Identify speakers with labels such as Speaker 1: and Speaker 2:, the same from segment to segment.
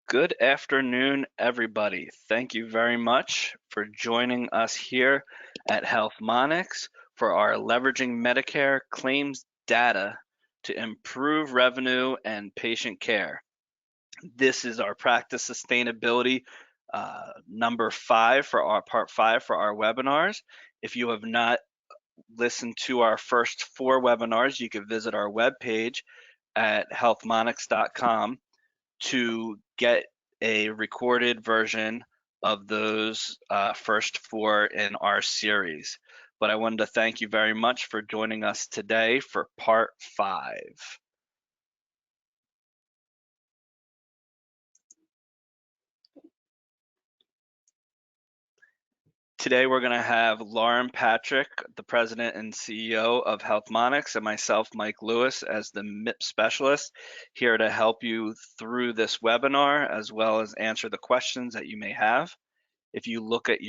Speaker 1: Good afternoon, everybody. Thank you very much for joining us here at HealthMonix for our Leveraging Medicare Claims Data to Improve Revenue and Patient Care. This is our practice sustainability number 5 for our part 5 for our webinars. If you have not listened to our first 4 webinars, you can visit our webpage at healthmonix.com to get a recorded version of those first 4 in our series. But I wanted to thank you very much for joining us today for part 5. Today we're going to have Lauren Patrick, the president and CEO of HealthMonix, and myself, Mike Lewis, as the MIPS specialist, here to help you through this webinar, as well as answer the questions that you may have. If you look at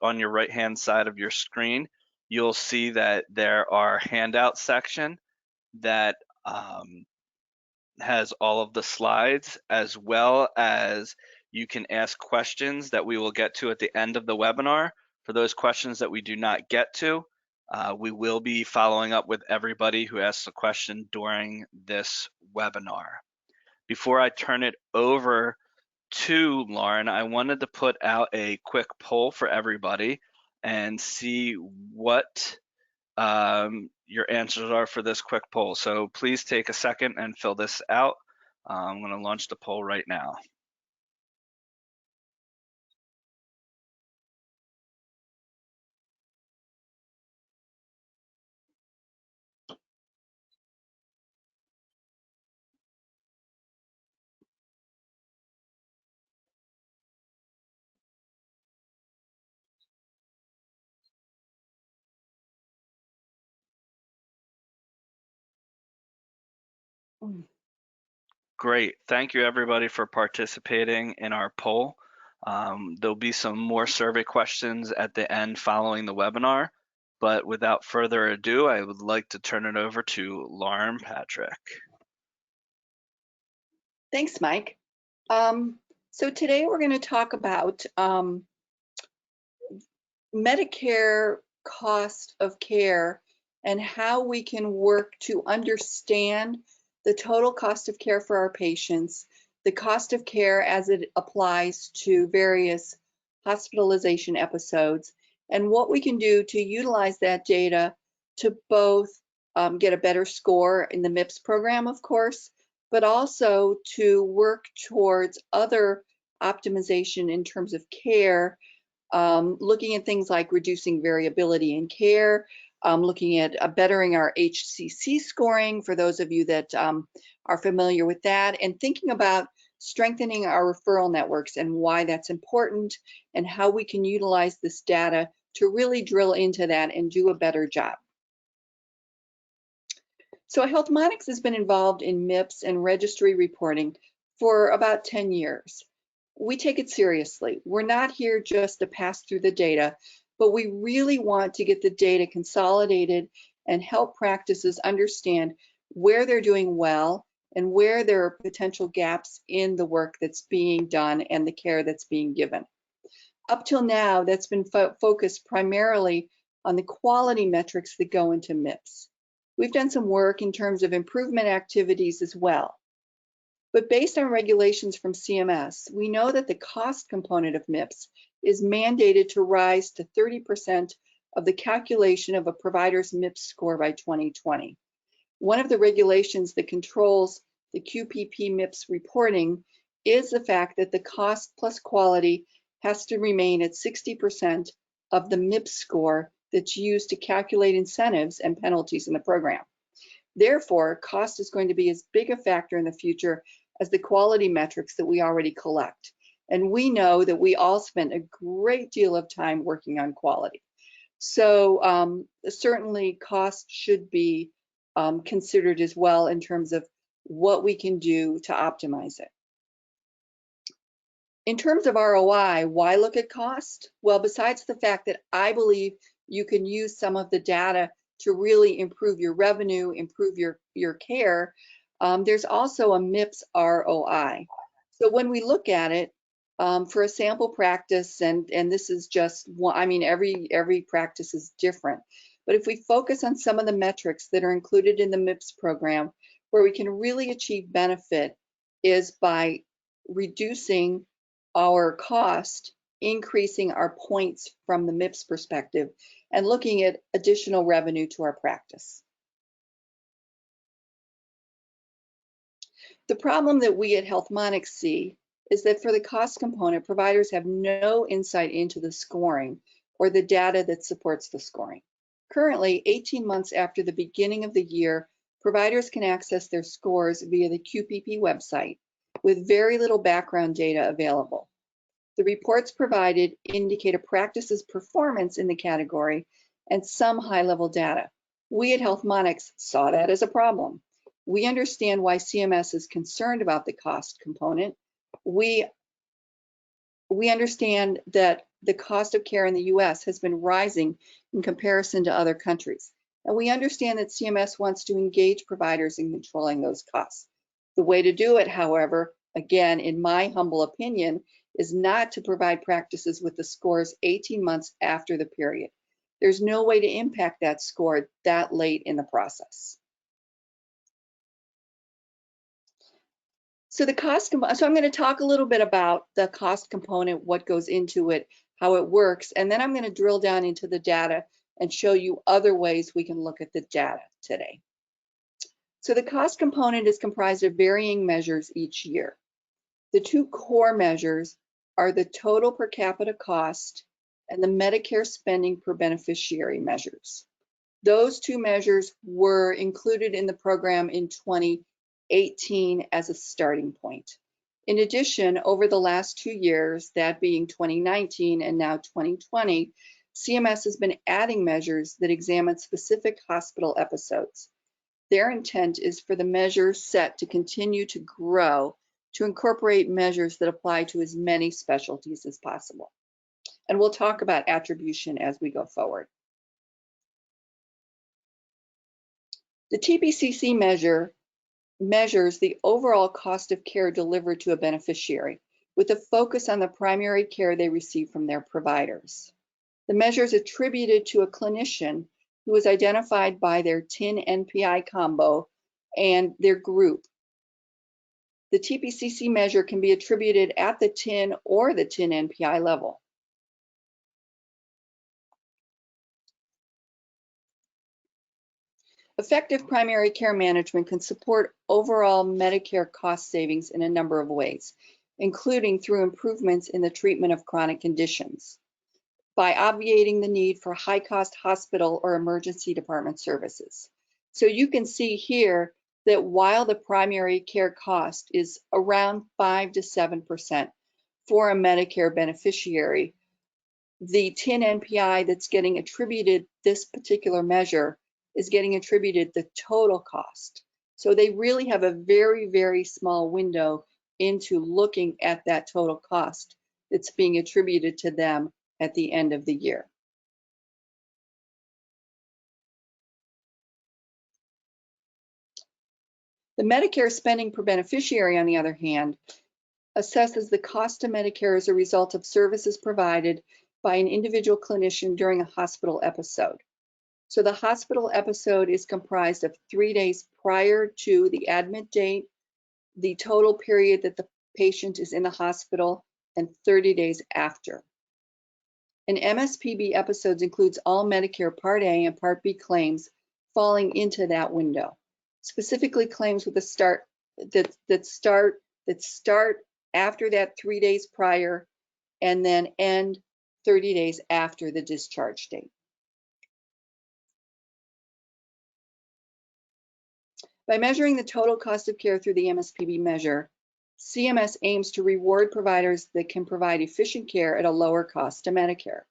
Speaker 1: on your right-hand side of your screen, you'll see that there are handout section that has all of the slides, as well as you can ask questions that we will get to at the end of the webinar. For those questions that we do not get to, we will be following up with everybody who asks a question during this webinar. Before I turn it over to Lauren, I wanted to put out a quick poll for everybody and see what your answers are for this quick poll. So please take a second and fill this out. I'm going to launch the poll right now. Great. Thank you, everybody, for participating in our poll. There'll be some more survey questions at the end following the webinar, but without further ado, I would like to turn it over to Lauren Patrick.
Speaker 2: Thanks, Mike. So today we're going to talk about Medicare cost of care and how we can work to understand the total cost of care for our patients, the cost of care as it applies to various hospitalization episodes, and what we can do to utilize that data to both get a better score in the MIPS program, of course, but also to work towards other optimization in terms of care, looking at things like reducing variability in care, looking at bettering our HCC scoring for those of you that are familiar with that, and thinking about strengthening our referral networks and why that's important and how we can utilize this data to really drill into that and do a better job. So HealthMonix has been involved in MIPS and registry reporting for about 10 years. We take it seriously. We're not here just to pass through the data, but we really want to get the data consolidated and help practices understand where they're doing well and where there are potential gaps in the work that's being done and the care that's being given. Up till now, that's been focused primarily on the quality metrics that go into MIPS. We've done some work in terms of improvement activities as well. But based on regulations from CMS, we know that the cost component of MIPS is mandated to rise to 30% of the calculation of a provider's MIPS score by 2020. One of the regulations that controls the QPP MIPS reporting is the fact that the cost plus quality has to remain at 60% of the MIPS score that's used to calculate incentives and penalties in the program. Therefore, cost is going to be as big a factor in the future as the quality metrics that we already collect. And we know that we all spend a great deal of time working on quality. So certainly cost should be considered as well in terms of what we can do to optimize it. In terms of ROI, why look at cost? Well, besides the fact that I believe you can use some of the data to really improve your revenue, improve your care, there's also a MIPS ROI. So when we look at it, for a sample practice, and this is just one, I mean, every practice is different. But if we focus on some of the metrics that are included in the MIPS program, where we can really achieve benefit is by reducing our cost, increasing our points from the MIPS perspective, and looking at additional revenue to our practice. The problem that we at HealthMonix see is that for the cost component, providers have no insight into the scoring or the data that supports the scoring. Currently, 18 months after the beginning of the year, providers can access their scores via the QPP website with very little background data available. The reports provided indicate a practice's performance in the category and some high-level data. We at HealthMonix saw that as a problem. We understand why CMS is concerned about the cost component. We understand that the cost of care in the US has been rising in comparison to other countries. And we understand that CMS wants to engage providers in controlling those costs. The way to do it, however, again, in my humble opinion, is not to provide practices with the scores 18 months after the period. There's no way to impact that score that late in the process. So I'm going to talk a little bit about the cost component, what goes into it, how it works, and then I'm going to drill down into the data and show you other ways we can look at the data today. So the cost component is comprised of varying measures each year. The two core measures are the total per capita cost and the Medicare spending per beneficiary measures. Those two measures were included in the program in 2018 as a starting point. In addition, over the last 2 years, that being 2019 and now 2020, CMS has been adding measures that examine specific hospital episodes. Their intent is for the measures set to continue to grow to incorporate measures that apply to as many specialties as possible. And we'll talk about attribution as we go forward. The TPCC measures the overall cost of care delivered to a beneficiary with a focus on the primary care they receive from their providers. The measure is attributed to a clinician who is identified by their TIN-NPI combo and their group. The TPCC measure can be attributed at the TIN or the TIN-NPI level. Effective primary care management can support overall Medicare cost savings in a number of ways, including through improvements in the treatment of chronic conditions, by obviating the need for high-cost hospital or emergency department services. So you can see here that while the primary care cost is around 5 to 7% for a Medicare beneficiary, the TIN-NPI that's getting attributed this particular measure is getting attributed the total cost. So they really have a very, very small window into looking at that total cost that's being attributed to them at the end of the year. The Medicare spending per beneficiary, on the other hand, assesses the cost to Medicare as a result of services provided by an individual clinician during a hospital episode. So the hospital episode is comprised of 3 days prior to the admit date, the total period that the patient is in the hospital, and 30 days after. An MSPB episodes includes all Medicare Part A and Part B claims falling into that window. Specifically, claims with a start that start after that 3 days prior and then end 30 days after the discharge date. By measuring the total cost of care through the MSPB measure, CMS aims to reward providers that can provide efficient care at a lower cost to Medicare.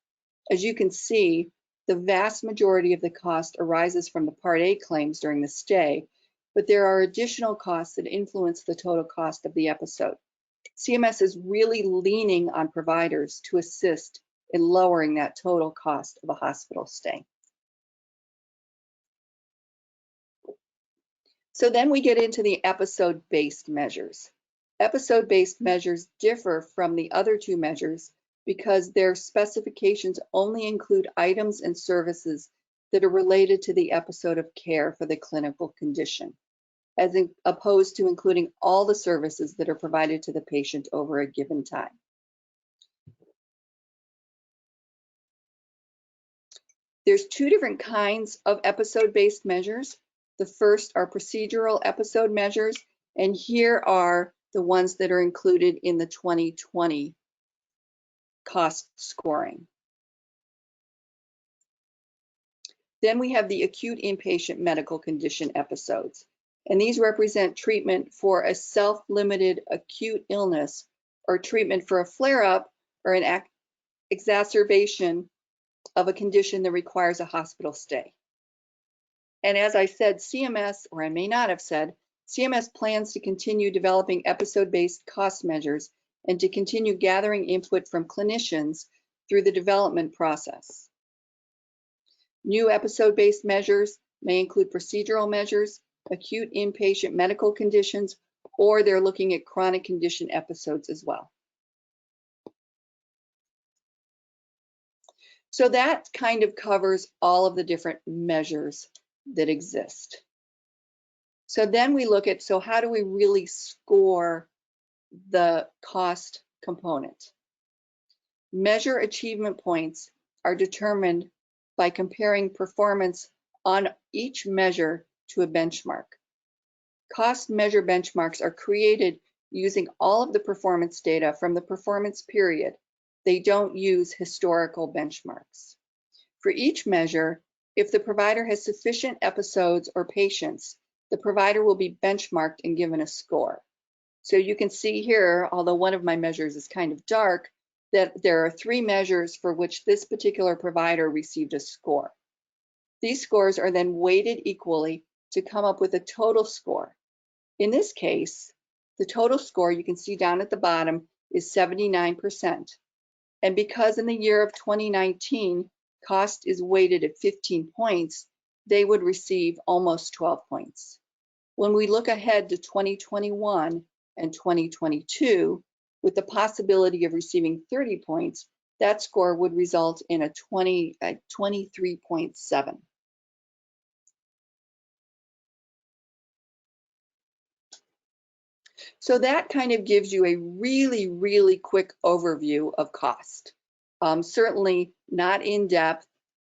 Speaker 2: As you can see, the vast majority of the cost arises from the Part A claims during the stay, but there are additional costs that influence the total cost of the episode. CMS is really leaning on providers to assist in lowering that total cost of a hospital stay. So then we get into the episode-based measures. Episode-based measures differ from the other two measures because their specifications only include items and services that are related to the episode of care for the clinical condition, as opposed to including all the services that are provided to the patient over a given time. There's two different kinds of episode-based measures. The first are procedural episode measures, and here are the ones that are included in the 2020 cost scoring. Then we have the acute inpatient medical condition episodes, and these represent treatment for a self-limited acute illness or treatment for a flare-up or an exacerbation of a condition that requires a hospital stay. And as I said, CMS, or I may not have said, CMS plans to continue developing episode-based cost measures and to continue gathering input from clinicians through the development process. New episode-based measures may include procedural measures, acute inpatient medical conditions, or they're looking at chronic condition episodes as well. So that kind of covers all of the different measures that exist. So then we look at, so how do we really score the cost component? Measure achievement points are determined by comparing performance on each measure to a benchmark. Cost measure benchmarks are created using all of the performance data from the performance period. They don't use historical benchmarks. For each measure, if the provider has sufficient episodes or patients, the provider will be benchmarked and given a score. So you can see here, although one of my measures is kind of dark, that there are 3 measures for which this particular provider received a score. These scores are then weighted equally to come up with a total score. In this case, the total score you can see down at the bottom is 79%. And because in the year of 2019, cost is weighted at 15 points, they would receive almost 12 points. When we look ahead to 2021 and 2022, with the possibility of receiving 30 points, that score would result in a 23.7. So that kind of gives you a really, really quick overview of cost. Certainly not in depth.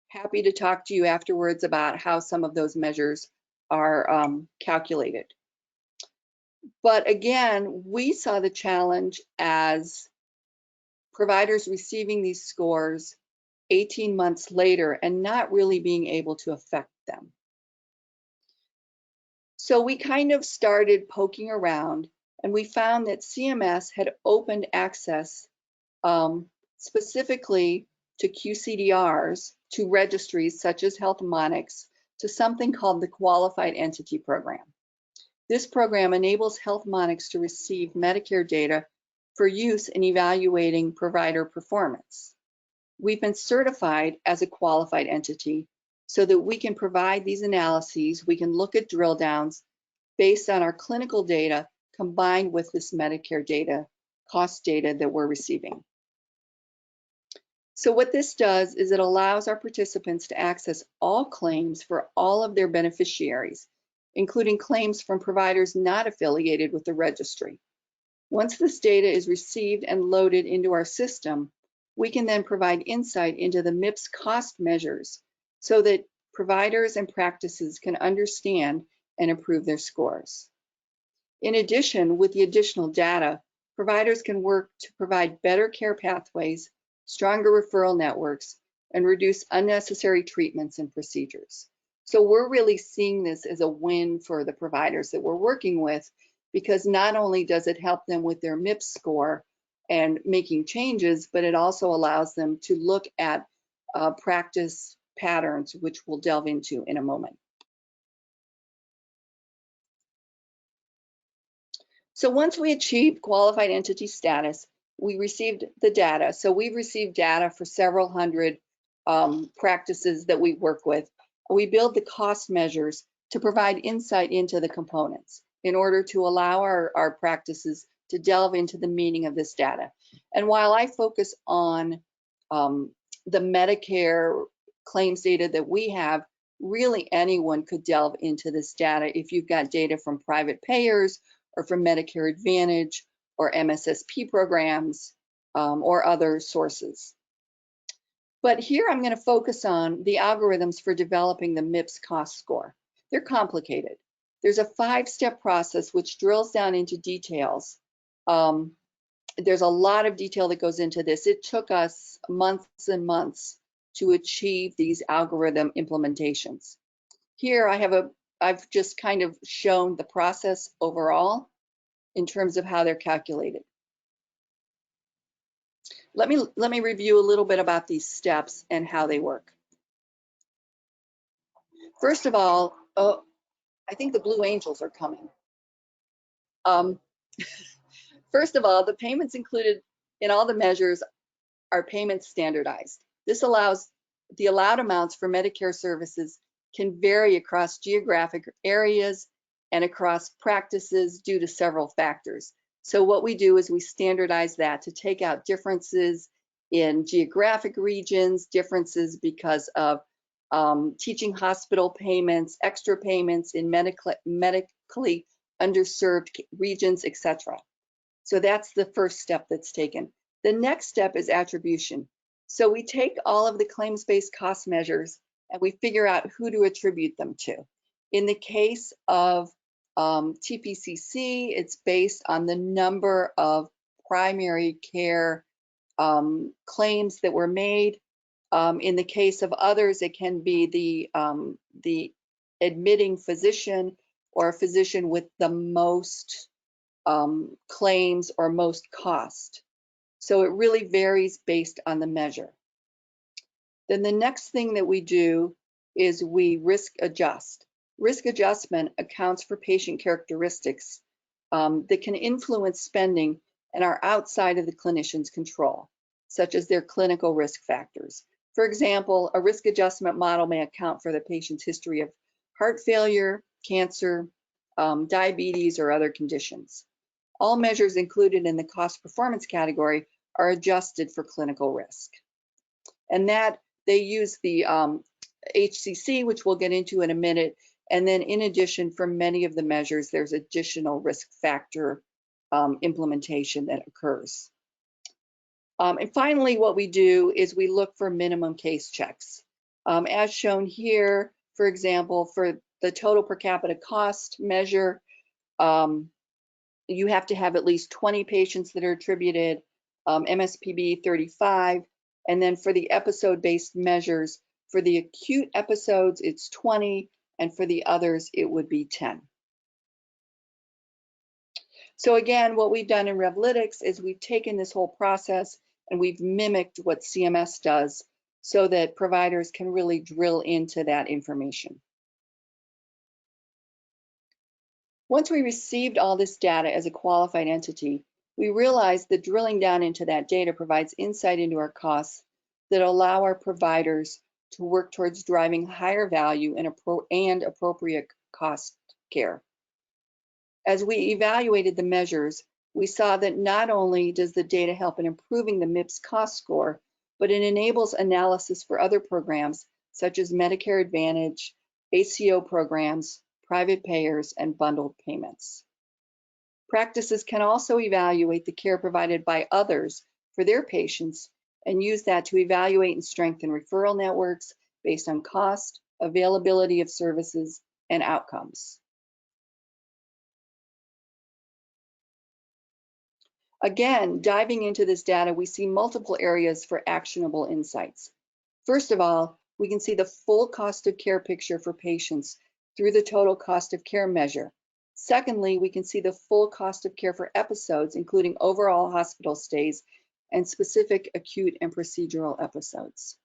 Speaker 2: Happy to talk to you afterwards about how some of those measures are calculated. But again, we saw the challenge as providers receiving these scores 18 months later and not really being able to affect them. So we kind of started poking around, and we found that CMS had opened access specifically to QCDRs, to registries such as HealthMonix, to something called the Qualified Entity Program. This program enables HealthMonix to receive Medicare data for use in evaluating provider performance. We've been certified as a qualified entity so that we can provide these analyses. We can look at drill downs based on our clinical data combined with this Medicare data, cost data that we're receiving. So what this does is it allows our participants to access all claims for all of their beneficiaries, including claims from providers not affiliated with the registry. Once this data is received and loaded into our system, we can then provide insight into the MIPS cost measures so that providers and practices can understand and improve their scores. In addition, with the additional data, providers can work to provide better care pathways, stronger referral networks, and reduce unnecessary treatments and procedures. So we're really seeing this as a win for the providers that we're working with, because not only does it help them with their MIPS score and making changes, but it also allows them to look at practice patterns, which we'll delve into in a moment. So once we achieved qualified entity status, we received the data. So we've received data for several hundred practices that we work with. We build the cost measures to provide insight into the components in order to allow our practices to delve into the meaning of this data. And while I focus on the Medicare claims data that we have, really anyone could delve into this data if you've got data from private payers or from Medicare Advantage or MSSP programs or other sources. But here I'm going to focus on the algorithms for developing the MIPS cost score. They're complicated. There's a 5-step process which drills down into details. There's a lot of detail that goes into this. It took us months and months to achieve these algorithm implementations. Here I've just kind of shown the process overall in terms of how they're calculated. Let me review a little bit about these steps and how they work. First of all, I think the Blue Angels are coming. First of all, the payments included in all the measures are payments standardized. This allows the allowed amounts for Medicare services can vary across geographic areas and across practices due to several factors. So what we do is we standardize that to take out differences in geographic regions, differences because of teaching hospital payments, extra payments in medically underserved regions, etc. So that's the first step that's taken. The next step is attribution. So we take all of the claims-based cost measures and we figure out who to attribute them to. In the case of TPCC, it's based on the number of primary care claims that were made. In the case of others, it can be the admitting physician or a physician with the most claims or most cost. So it really varies based on the measure. Then the next thing that we do is we risk adjust. Risk adjustment accounts for patient characteristics that can influence spending and are outside of the clinician's control, such as their clinical risk factors. For example, a risk adjustment model may account for the patient's history of heart failure, cancer, diabetes, or other conditions. All measures included in the cost performance category are adjusted for clinical risk. And that they use the HCC, which we'll get into in a minute. And then in addition, for many of the measures, there's additional risk factor implementation that occurs. And finally, what we do is we look for minimum case checks. As shown here, for example, for the total per capita cost measure, you have to have at least 20 patients that are attributed, MSPB 35, and then for the episode-based measures, for the acute episodes, it's 20, and for the others, it would be 10. So again, what we've done in REVlytix is we've taken this whole process and we've mimicked what CMS does so that providers can really drill into that information. Once we received all this data as a qualified entity, we realized that drilling down into that data provides insight into our costs that allow our providers to work towards driving higher value and appropriate cost care. As we evaluated the measures, we saw that not only does the data help in improving the MIPS cost score, but it enables analysis for other programs such as Medicare Advantage, ACO programs, private payers, and bundled payments. Practices can also evaluate the care provided by others for their patients and use that to evaluate and strengthen referral networks based on cost, availability of services, and outcomes. Again, diving into this data, we see multiple areas for actionable insights. First of all, we can see the full cost of care picture for patients through the total cost of care measure. Secondly, we can see the full cost of care for episodes, including overall hospital stays and specific acute and procedural episodes.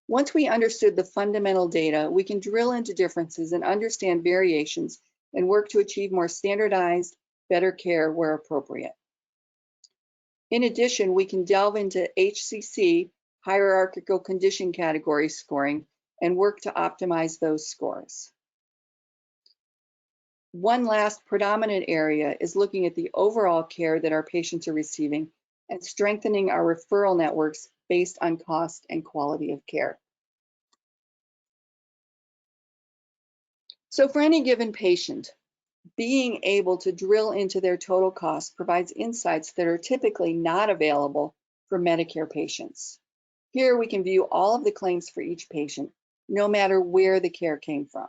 Speaker 2: Once we understood the fundamental data, we can drill into differences and understand variations and work to achieve more standardized, better care where appropriate. In addition, we can delve into HCC, hierarchical condition category scoring, and work to optimize those scores. One last predominant area is looking at the overall care that our patients are receiving and strengthening our referral networks based on cost and quality of care. So for any given patient, being able to drill into their total cost provides insights that are typically not available for Medicare patients. Here we can view all of the claims for each patient, no matter where the care came from.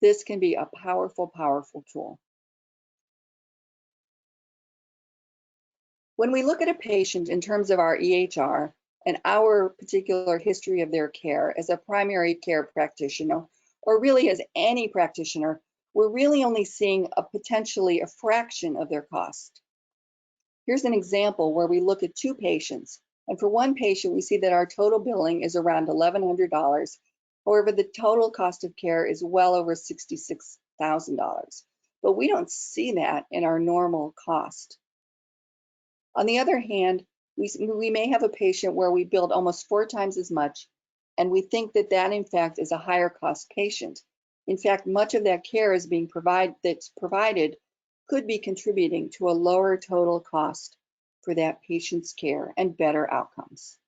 Speaker 2: This can be a powerful, powerful tool. When we look at a patient in terms of our EHR and our particular history of their care as a primary care practitioner, or really as any practitioner, we're really only seeing potentially a fraction of their cost. Here's an example where we look at two patients, and for one patient, we see that our total billing is around $1,100. However, the total cost of care is well over $66,000, but we don't see that in our normal cost. On the other hand, we may have a patient where we billed almost 4 times as much, and we think that that in fact is a higher cost patient. In fact, much of that care is being provided could be contributing to a lower total cost for that patient's care and better outcomes.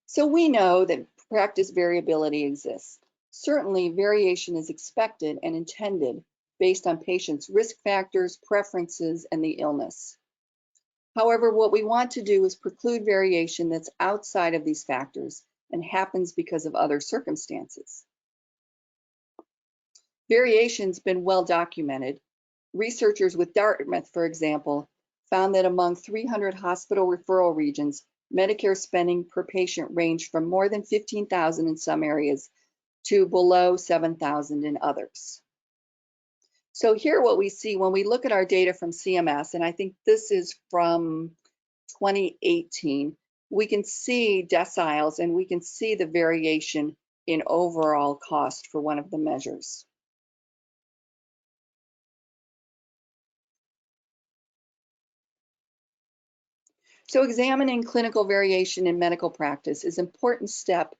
Speaker 2: So we know that practice variability exists. Certainly, variation is expected and intended based on patients' risk factors, preferences, and the illness. However, what we want to do is preclude variation that's outside of these factors and happens because of other circumstances. Variation's been well documented. Researchers with Dartmouth, for example, found that among 300 hospital referral regions, Medicare spending per patient ranged from more than $15,000 in some areas to below $7,000 in others. So here what we see when we look at our data from CMS, and I think this is from 2018, we can see deciles and we can see the variation in overall cost for one of the measures. So examining clinical variation in medical practice is an important step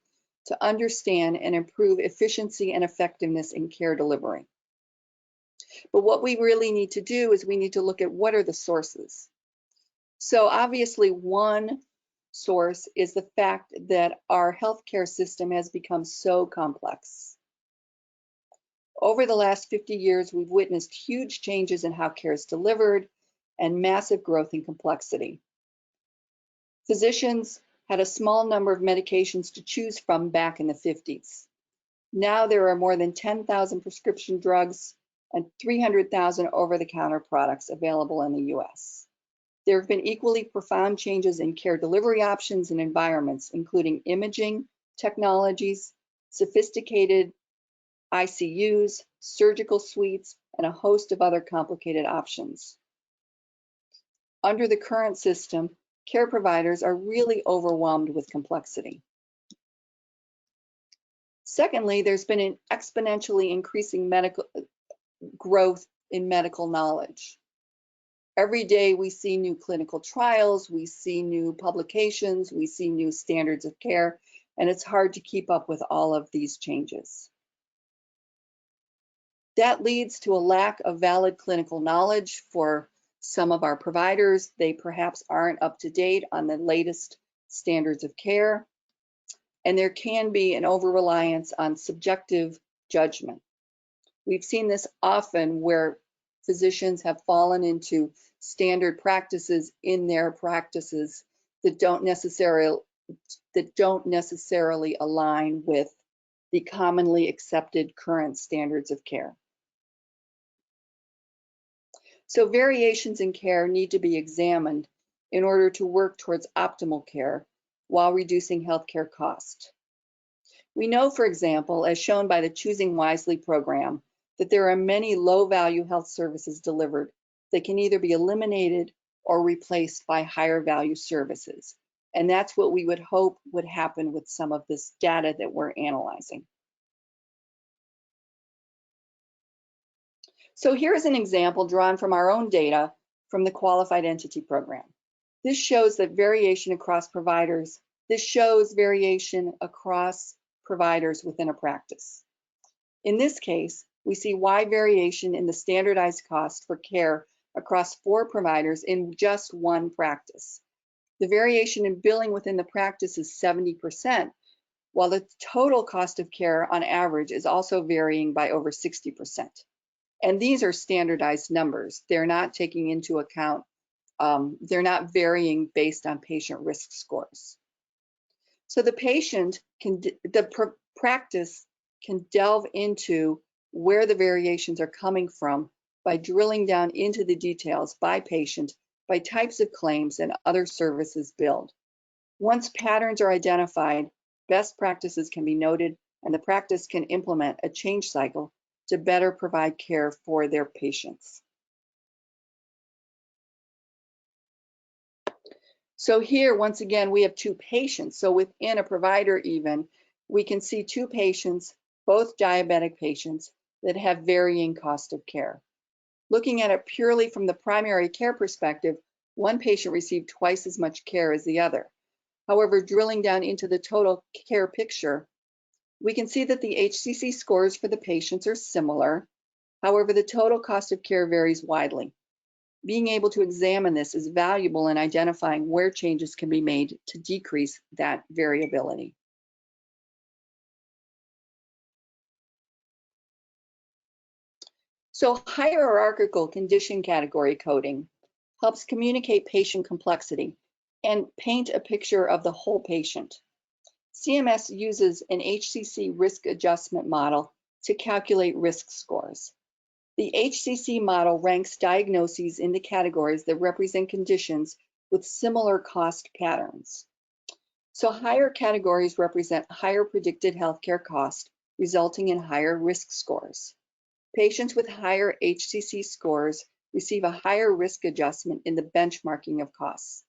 Speaker 2: to understand and improve efficiency and effectiveness in care delivery. But what we really need to do is we need to look at what are the sources. So obviously one source is the fact that our healthcare system has become so complex. Over the last 50 years, we've witnessed huge changes in how care is delivered and massive growth in complexity. Physicians had a small number of medications to choose from back in the 50s. Now there are more than 10,000 prescription drugs and 300,000 over-the-counter products available in the US. There have been equally profound changes in care delivery options and environments, including imaging technologies, sophisticated ICUs, surgical suites, and a host of other complicated options. Under the current system, care providers are really overwhelmed with complexity. Secondly, there's been an exponentially increasing growth in medical knowledge. Every day we see new clinical trials, we see new publications, we see new standards of care, and it's hard to keep up with all of these changes. That leads to a lack of valid clinical knowledge for some of our providers. They perhaps aren't up to date on the latest standards of care, and there can be an over-reliance on subjective judgment. We've seen this often where physicians have fallen into standard practices in their practices that don't necessarily align with the commonly accepted current standards of care. So variations in care need to be examined in order to work towards optimal care while reducing healthcare cost. We know, for example, as shown by the Choosing Wisely program, that there are many low-value health services delivered that can either be eliminated or replaced by higher value services. And that's what we would hope would happen with some of this data that we're analyzing. So here's an example drawn from our own data from the Qualified Entity Program. This shows that variation across providers. This shows variation across providers within a practice. In this case, we see wide variation in the standardized cost for care across 4 providers in just one practice. The variation in billing within the practice is 70%, while the total cost of care on average is also varying by over 60%. And these are standardized numbers. They're not taking into account, they're not varying based on patient risk scores. So the practice can delve into where the variations are coming from by drilling down into the details by patient, by types of claims and other services billed. Once patterns are identified, best practices can be noted, and the practice can implement a change cycle to better provide care for their patients. So here, once again, we have 2 patients. So within a provider even, we can see 2 patients, both diabetic patients, that have varying cost of care. Looking at it purely from the primary care perspective, one patient received twice as much care as the other. However, drilling down into the total care picture, we can see that the HCC scores for the patients are similar. However, the total cost of care varies widely. Being able to examine this is valuable in identifying where changes can be made to decrease that variability. So hierarchical condition category coding helps communicate patient complexity and paint a picture of the whole patient. CMS uses an HCC risk adjustment model to calculate risk scores. The HCC model ranks diagnoses into categories that represent conditions with similar cost patterns. So higher categories represent higher predicted healthcare cost, resulting in higher risk scores. Patients with higher HCC scores receive a higher risk adjustment in the benchmarking of costs.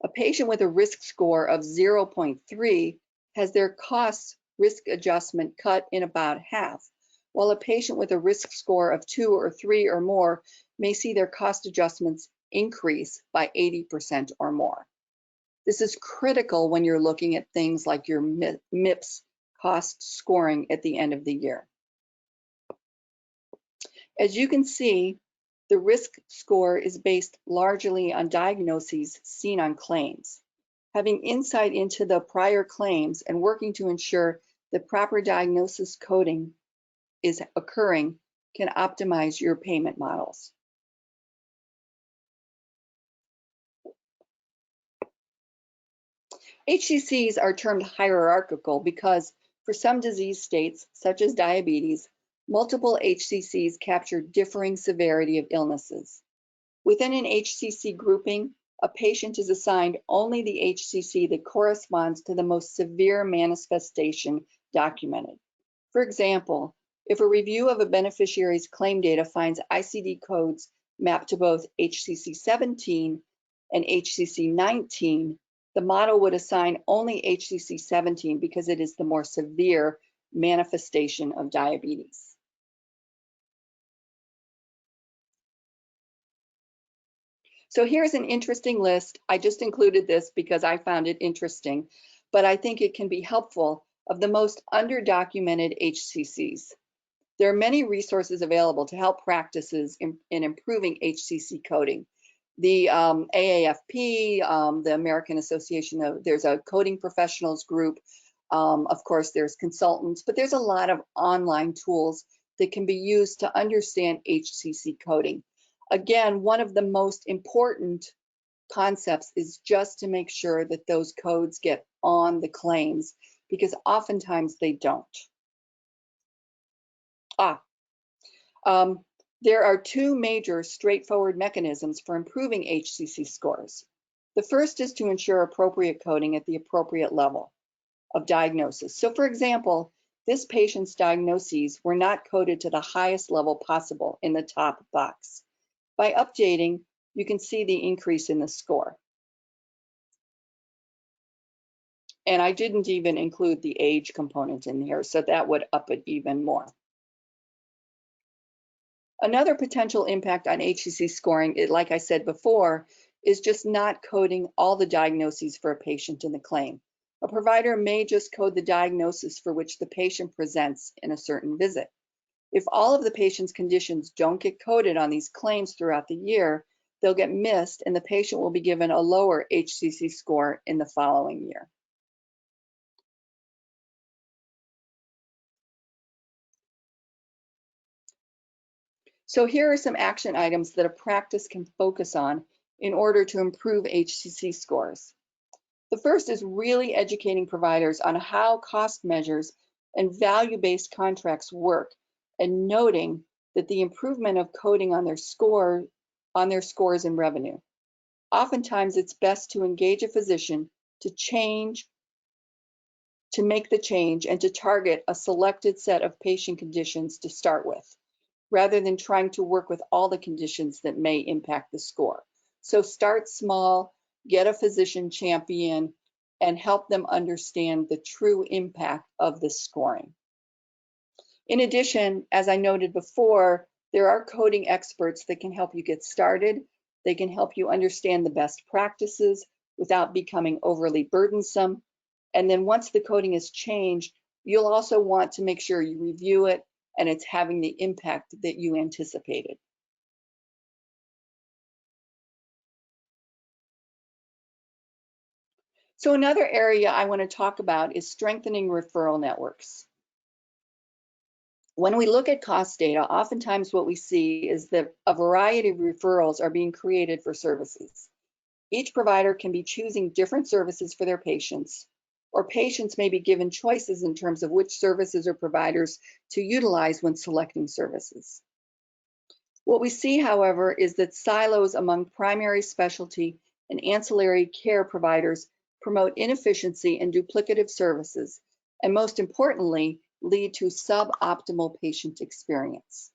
Speaker 2: A patient with a risk score of 0.3 has their costs risk adjustment cut in about half, while a patient with a risk score of 2 or 3 or more may see their cost adjustments increase by 80% or more. This is critical when you're looking at things like your MIPS cost scoring at the end of the year. As you can see, the risk score is based largely on diagnoses seen on claims. Having insight into the prior claims and working to ensure that proper diagnosis coding is occurring can optimize your payment models. HCCs are termed hierarchical because for some disease states, such as diabetes, multiple HCCs capture differing severity of illnesses. Within an HCC grouping, a patient is assigned only the HCC that corresponds to the most severe manifestation documented. For example, if a review of a beneficiary's claim data finds ICD codes mapped to both HCC 17 and HCC 19, the model would assign only HCC 17 because it is the more severe manifestation of diabetes. So here's an interesting list. I just included this because I found it interesting, but I think it can be helpful of the most underdocumented HCCs. There are many resources available to help practices in improving HCC coding. The AAFP, the American Association of, there's a coding professionals group. Of course, there's consultants, but there's a lot of online tools that can be used to understand HCC coding. Again, one of the most important concepts is just to make sure that those codes get on the claims, because oftentimes they don't. There are 2 major straightforward mechanisms for improving HCC scores. The first is to ensure appropriate coding at the appropriate level of diagnosis. So for example, this patient's diagnoses were not coded to the highest level possible in the top box. By updating, you can see the increase in the score. And I didn't even include the age component in here, so that would up it even more. Another potential impact on HCC scoring, like I said before, is just not coding all the diagnoses for a patient in the claim. A provider may just code the diagnosis for which the patient presents in a certain visit. If all of the patient's conditions don't get coded on these claims throughout the year, they'll get missed and the patient will be given a lower HCC score in the following year. So here are some action items that a practice can focus on in order to improve HCC scores. The first is really educating providers on how cost measures and value-based contracts work, and noting that the improvement of coding on their scores and revenue. Oftentimes it's best to engage a physician to make the change and to target a selected set of patient conditions to start with, rather than trying to work with all the conditions that may impact the score. So start small, get a physician champion, and help them understand the true impact of this scoring. In addition, as I noted before, there are coding experts that can help you get started. They can help you understand the best practices without becoming overly burdensome. And then once the coding is changed, you'll also want to make sure you review it and it's having the impact that you anticipated. So another area I want to talk about is strengthening referral networks. When we look at cost data, oftentimes what we see is that a variety of referrals are being created for services. Each provider can be choosing different services for their patients, or patients may be given choices in terms of which services or providers to utilize when selecting services. What we see, however, is that silos among primary specialty and ancillary care providers promote inefficiency and duplicative services, and most importantly, lead to suboptimal patient experience.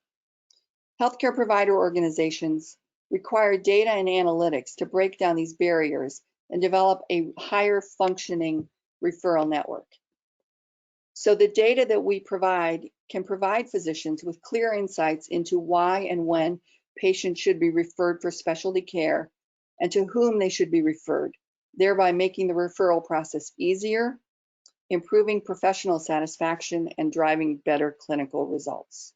Speaker 2: Healthcare provider organizations require data and analytics to break down these barriers and develop a higher functioning referral network. So the data that we provide can provide physicians with clear insights into why and when patients should be referred for specialty care and to whom they should be referred, thereby making the referral process easier, improving professional satisfaction, and driving better clinical results.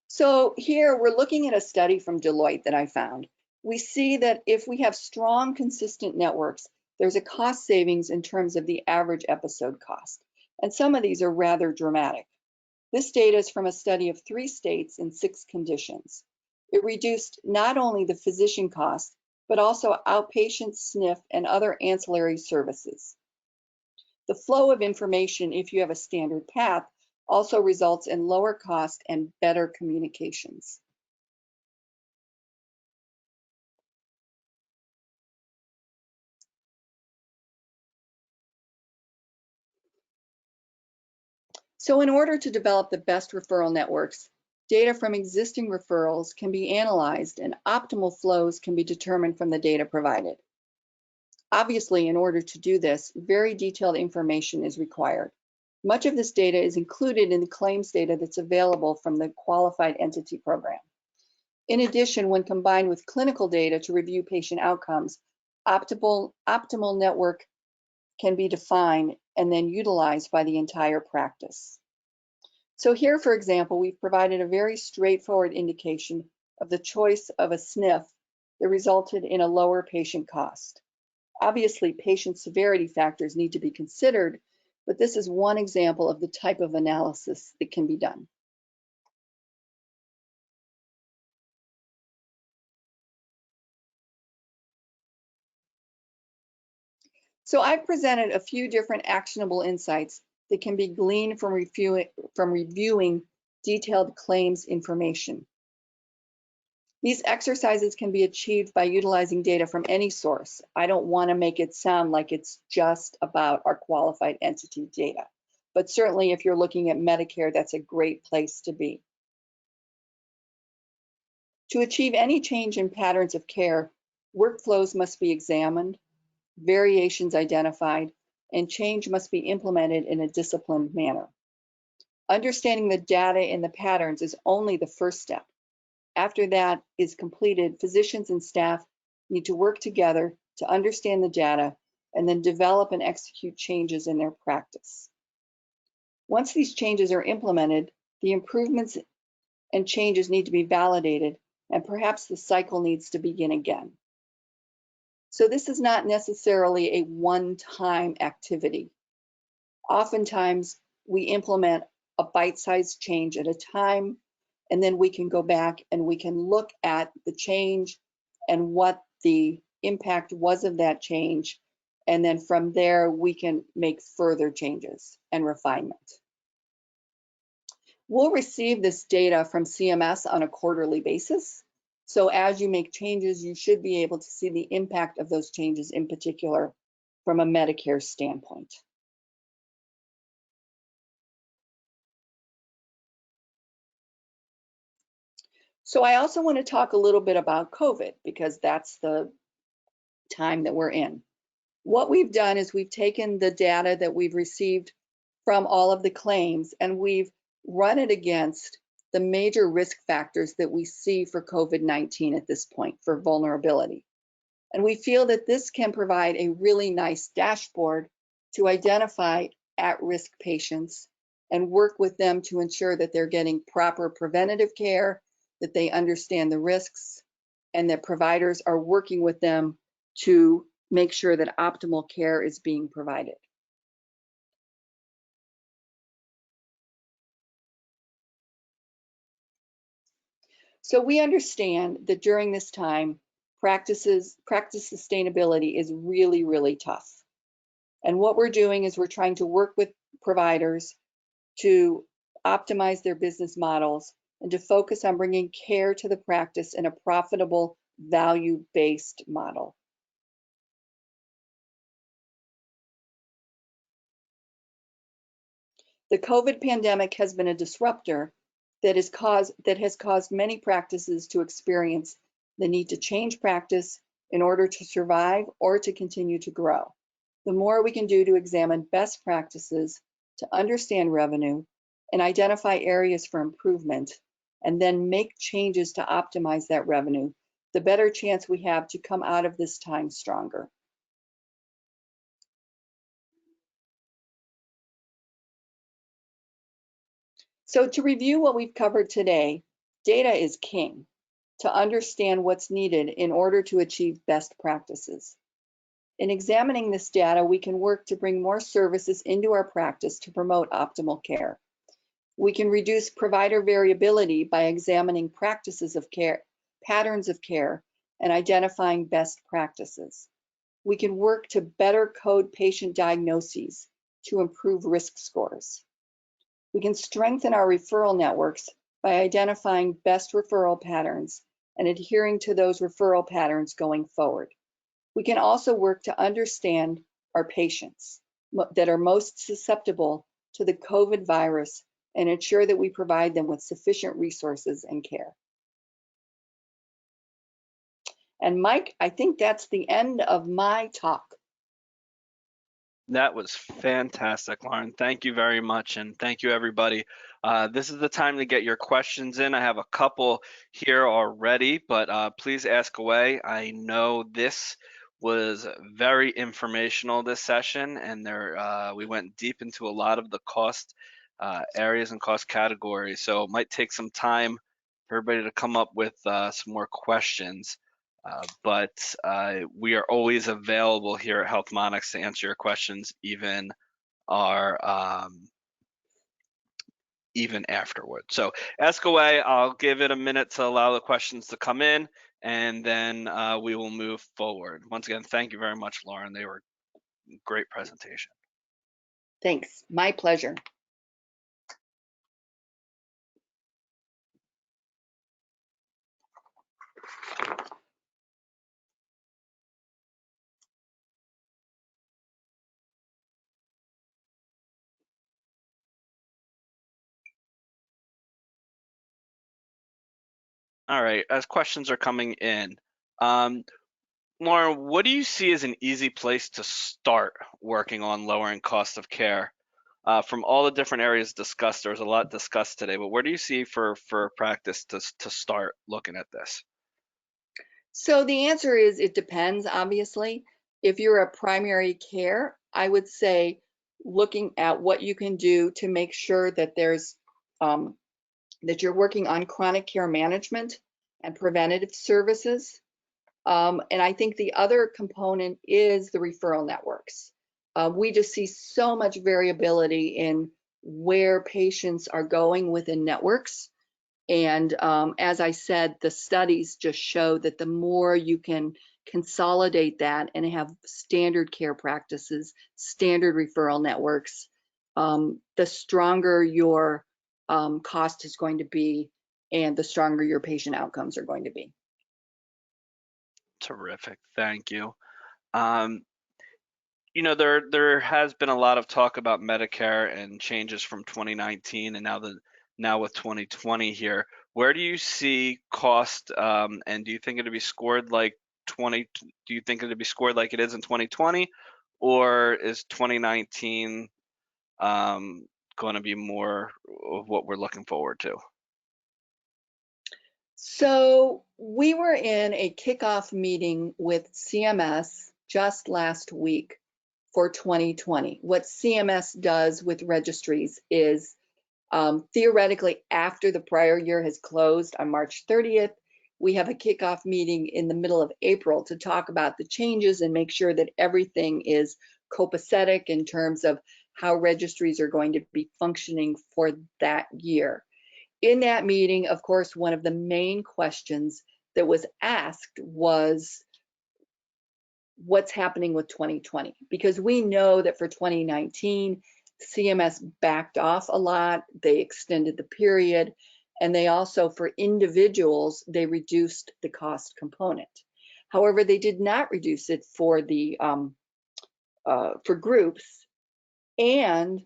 Speaker 2: So here we're looking at a study from Deloitte that I found. We see that if we have strong, consistent networks, there's a cost savings in terms of the average episode cost. And some of these are rather dramatic. This data is from a study of 3 states and 6 conditions. It reduced not only the physician cost, but also outpatient, SNF, and other ancillary services. The flow of information, if you have a standard path, also results in lower cost and better communications. So in order to develop the best referral networks, data from existing referrals can be analyzed and optimal flows can be determined from the data provided. Obviously, in order to do this, very detailed information is required. Much of this data is included in the claims data that's available from the Qualified Entity Program. In addition, when combined with clinical data to review patient outcomes, optimal network can be defined and then utilized by the entire practice. So here, for example, we've provided a very straightforward indication of the choice of a SNF that resulted in a lower patient cost. Obviously, patient severity factors need to be considered, but this is one example of the type of analysis that can be done. So I've presented a few different actionable insights that can be gleaned from reviewing detailed claims information. These exercises can be achieved by utilizing data from any source. I don't want to make it sound like it's just about our qualified entity data, but certainly if you're looking at Medicare, that's a great place to be. To achieve any change in patterns of care, workflows must be examined, variations identified, and change must be implemented in a disciplined manner. Understanding the data and the patterns is only the first step. After that is completed, physicians and staff need to work together to understand the data and then develop and execute changes in their practice. Once these changes are implemented, the improvements and changes need to be validated, and perhaps the cycle needs to begin again. So this is not necessarily a one-time activity. Oftentimes, we implement a bite-sized change at a time, and then we can go back and we can look at the change and what the impact was of that change. And then from there, we can make further changes and refinement. We'll receive this data from CMS on a quarterly basis. So as you make changes, you should be able to see the impact of those changes, in particular from a Medicare standpoint. So I also want to talk a little bit about COVID, because that's the time that we're in. What we've done is we've taken the data that we've received from all of the claims and we've run it against the major risk factors that we see for COVID-19 at this point for vulnerability. And we feel that this can provide a really nice dashboard to identify at-risk patients and work with them to ensure that they're getting proper preventative care, that they understand the risks, and that providers are working with them to make sure that optimal care is being provided. So we understand that during this time, practice sustainability is really, really tough. And what we're doing is we're trying to work with providers to optimize their business models and to focus on bringing care to the practice in a profitable, value-based model. The COVID pandemic has been a disruptor that has caused many practices to experience the need to change practice in order to survive or to continue to grow. The more we can do to examine best practices, to understand revenue, and identify areas for improvement, and then make changes to optimize that revenue, the better chance we have to come out of this time stronger. So to review what we've covered today, data is king to understand what's needed in order to achieve best practices. In examining this data, we can work to bring more services into our practice to promote optimal care. We can reduce provider variability by examining practices of care, patterns of care, and identifying best practices. We can work to better code patient diagnoses to improve risk scores. We can strengthen our referral networks by identifying best referral patterns and adhering to those referral patterns going forward. We can also work to understand our patients that are most susceptible to the COVID virus and ensure that we provide them with sufficient resources and care. And Mike, I think that's the end of my talk.
Speaker 1: That was fantastic, Lauren. Thank you very much, and thank you, everybody. This is the time to get your questions in. I have a couple here already, but please ask away. I know this was very informational, this session, and we went deep into a lot of the cost areas and cost categories, so it might take some time for everybody to come up with some more questions. But we are always available here at HealthMonix to answer your questions, even afterward. So ask away. I'll give it a minute to allow the questions to come in, and then we will move forward. Once again, thank you very much, Lauren. They were a great presentation.
Speaker 2: Thanks. My pleasure.
Speaker 1: All right, as questions are coming in, Lauren, what do you see as an easy place to start working on lowering cost of care from all the different areas discussed, there was a lot discussed today, but where do you see for practice to start looking at this?
Speaker 2: So the answer is it depends, obviously. If you're a primary care, I would say looking at what you can do to make sure that there's that you're working on chronic care management and preventative services. And I think the other component is the referral networks. We just see so much variability in where patients are going within networks. And as I said, the studies just show that the more you can consolidate that and have standard care practices, standard referral networks, the stronger your cost is going to be and the stronger your patient outcomes are going to be.
Speaker 1: Terrific, thank you. Um, there has been a lot of talk about Medicare and changes from 2019 and now with 2020 here. Where do you see cost, and do you think it'll be scored like do you think it'll be scored like it is in 2020, or is 2019 going to be more of what we're looking forward to?
Speaker 2: So we were in a kickoff meeting with CMS just last week for 2020. What CMS does with registries is theoretically after the prior year has closed on March 30th, we have a kickoff meeting in the middle of April to talk about the changes and make sure that everything is copacetic in terms of how registries are going to be functioning for that year. In that meeting, of course, one of the main questions that was asked was what's happening with 2020? Because we know that for 2019, CMS backed off a lot, they extended the period, and they also, for individuals, they reduced the cost component. However, they did not reduce it for the for groups. And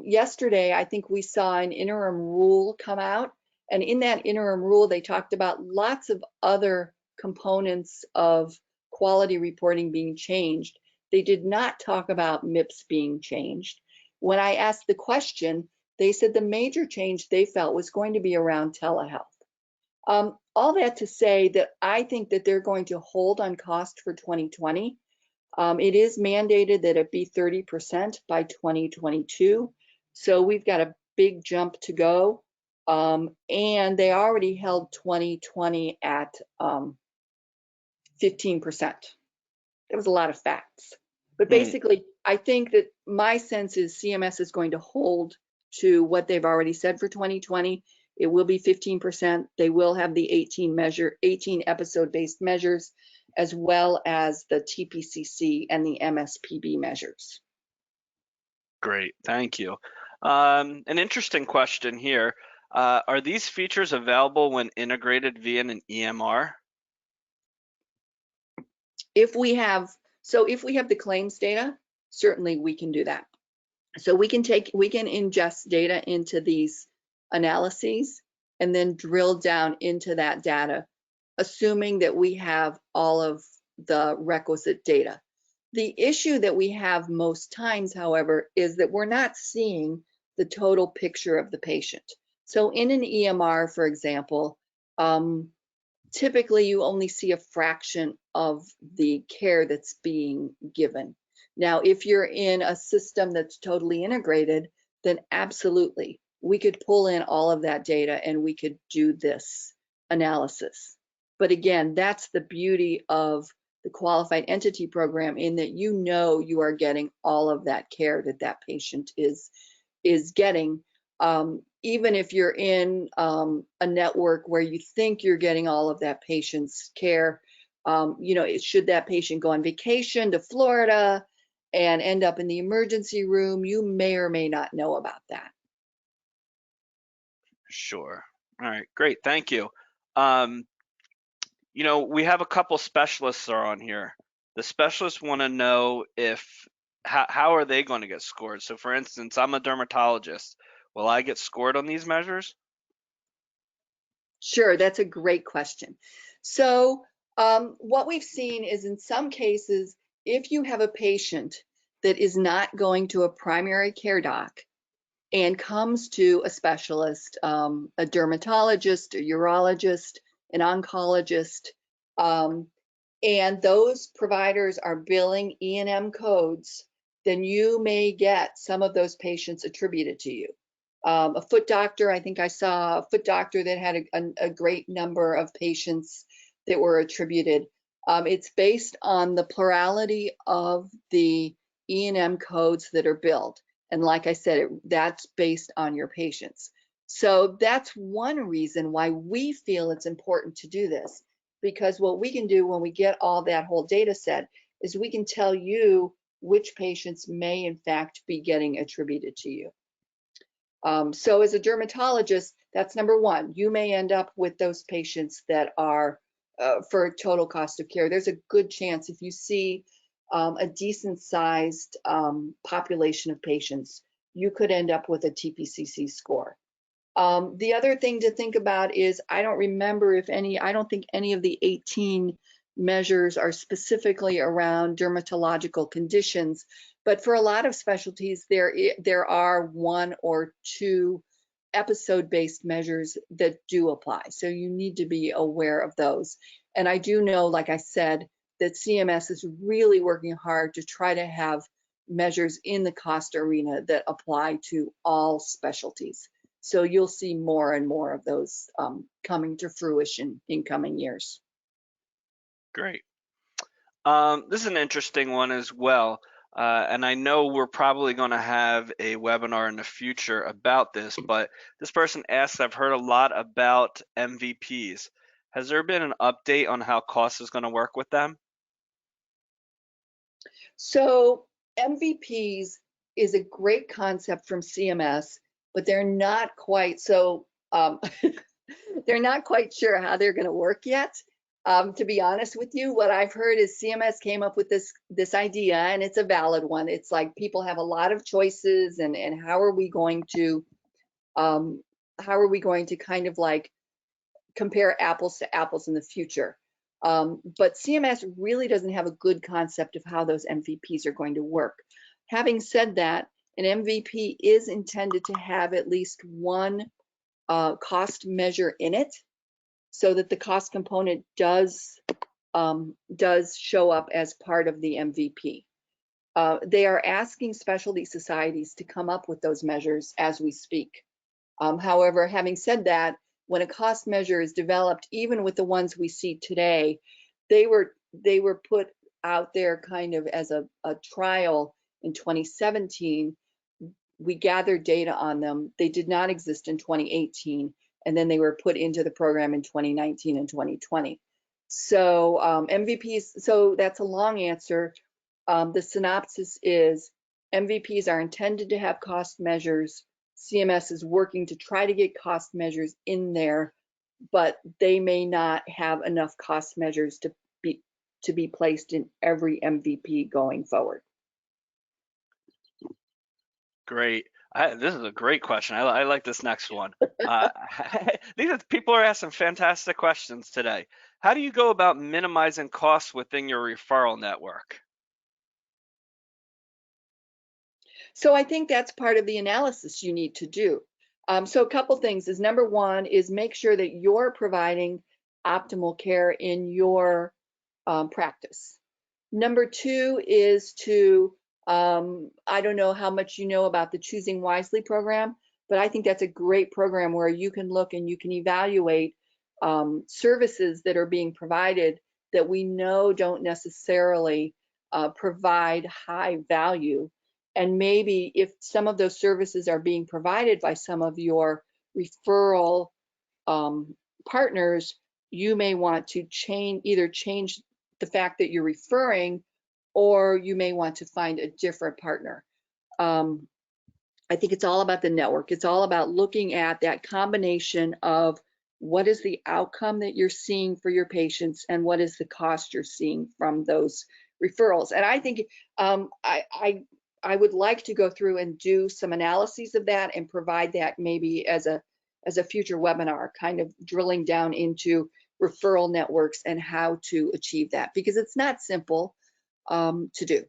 Speaker 2: yesterday, I think we saw an interim rule come out, and in that interim rule, they talked about lots of other components of quality reporting being changed. They did not talk about MIPS being changed. When I asked the question, they said the major change they felt was going to be around telehealth. All that to say that I think that they're going to hold on cost for 2020. It is mandated that it be 30% by 2022. So we've got a big jump to go. And they already held 2020 at 15%. That was a lot of facts. But basically, I think that my sense is CMS is going to hold to what they've already said for 2020. It will be 15%. They will have the 18 episode-based measures, as well as the TPCC and the MSPB measures.
Speaker 1: Great, thank you. An interesting question here. Are these features available when integrated via an EMR?
Speaker 2: If we have the claims data, certainly we can do that. So we can ingest data into these analyses and then drill down into that data, assuming that we have all of the requisite data. The issue that we have most times, however, is that we're not seeing the total picture of the patient. So in an EMR, for example, typically you only see a fraction of the care that's being given. Now, if you're in a system that's totally integrated, then absolutely, we could pull in all of that data and we could do this analysis. But again, that's the beauty of the qualified entity program, in that you know you are getting all of that care that that patient is getting. Even if you're in a network where you think you're getting all of that patient's care, should that patient go on vacation to Florida and end up in the emergency room, you may or may not know about that.
Speaker 1: Sure. All right, great, thank you. We have a couple specialists are on here. The specialists want to know how are they going to get scored? So for instance, I'm a dermatologist. Will I get scored on these measures?
Speaker 2: Sure, that's a great question. So what we've seen is in some cases, if you have a patient that is not going to a primary care doc and comes to a specialist, a dermatologist, a urologist, an oncologist, and those providers are billing E&M codes, then you may get some of those patients attributed to you. A foot doctor, I think I saw a foot doctor that had a great number of patients that were attributed. It's based on the plurality of the E&M codes that are billed. And like I said, that's based on your patients. So that's one reason why we feel it's important to do this, because what we can do when we get all that whole data set is we can tell you which patients may in fact be getting attributed to you. So as a dermatologist, that's number one. You may end up with those patients that are for total cost of care. There's a good chance if you see a decent sized population of patients, you could end up with a TPCC score. The other thing to think about is I don't think any of the 18 measures are specifically around dermatological conditions, but for a lot of specialties, there are one or two episode-based measures that do apply. So you need to be aware of those. And I do know, like I said, that CMS is really working hard to try to have measures in the cost arena that apply to all specialties. So you'll see more and more of those coming to fruition in coming years.
Speaker 1: Great. This is an interesting one as well. And I know we're probably going to have a webinar in the future about this, but this person asks, I've heard a lot about MVPs. Has there been an update on how cost is going to work with them?
Speaker 2: So MVPs is a great concept from CMS, but they're not quite so, they're not quite sure how they're going to work yet. To be honest with you, what I've heard is CMS came up with this idea, and it's a valid one. It's like people have a lot of choices, and how are we going to kind of like compare apples to apples in the future? But CMS really doesn't have a good concept of how those MVPs are going to work. Having said that, an MVP is intended to have at least one cost measure in it, so that the cost component does show up as part of the MVP. They are asking specialty societies to come up with those measures as we speak. However, having said that, when a cost measure is developed, even with the ones we see today, they were put out there kind of as a trial in 2017. We gathered data on them. They did not exist in 2018, and then they were put into the program in 2019 and 2020. So MVPs, so that's a long answer. The synopsis is MVPs are intended to have cost measures. CMS is working to try to get cost measures in there, but they may not have enough cost measures to be placed in every MVP going forward.
Speaker 1: Great. This is a great question. I like this next one. People are asking fantastic questions today. How do you go about minimizing costs within your referral network?
Speaker 2: So I think that's part of the analysis you need to do. So a couple things is, number one is make sure that you're providing optimal care in your practice. Number two is to, I don't know how much you know about the Choosing Wisely program, but I think that's a great program where you can look and you can evaluate services that are being provided that we know don't necessarily provide high value. And maybe if some of those services are being provided by some of your referral partners, you may want to either change the fact that you're referring, or you may want to find a different partner. I think it's all about the network. It's all about looking at that combination of what is the outcome that you're seeing for your patients and what is the cost you're seeing from those referrals. And I think I would like to go through and do some analyses of that and provide that maybe as a future webinar, kind of drilling down into referral networks and how to achieve that, because it's not simple to do.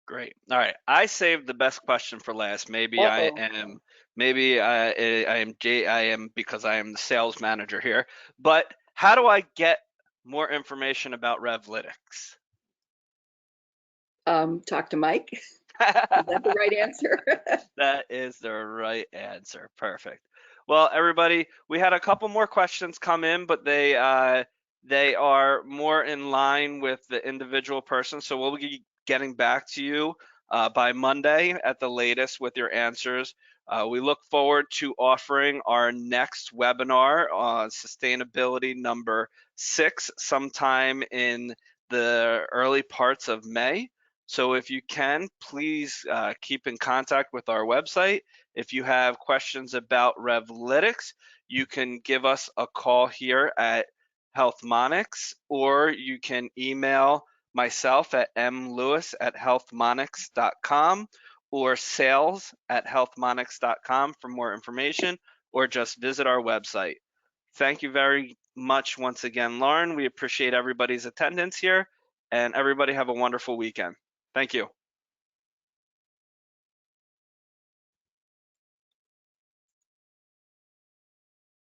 Speaker 1: Great. All right. I saved the best question for last.
Speaker 2: Uh-oh.
Speaker 1: Maybe I am because I am the sales manager here. But how do I get more information about REVlytix?
Speaker 2: Talk to Mike. Is that the right answer?
Speaker 1: That is the right answer. Perfect. Well, everybody, we had a couple more questions come in, but they are more in line with the individual person. So we'll be getting back to you by Monday at the latest with your answers. We look forward to offering our next webinar on sustainability number 6 sometime in the early parts of May. So if you can, please keep in contact with our website. If you have questions about REVlytix, you can give us a call here at HealthMonix, or you can email myself at mlewis@healthmonix.com or sales@healthmonix.com for more information, or just visit our website. Thank you very much once again, Lauren. We appreciate everybody's attendance here, and everybody have a wonderful weekend. Thank you.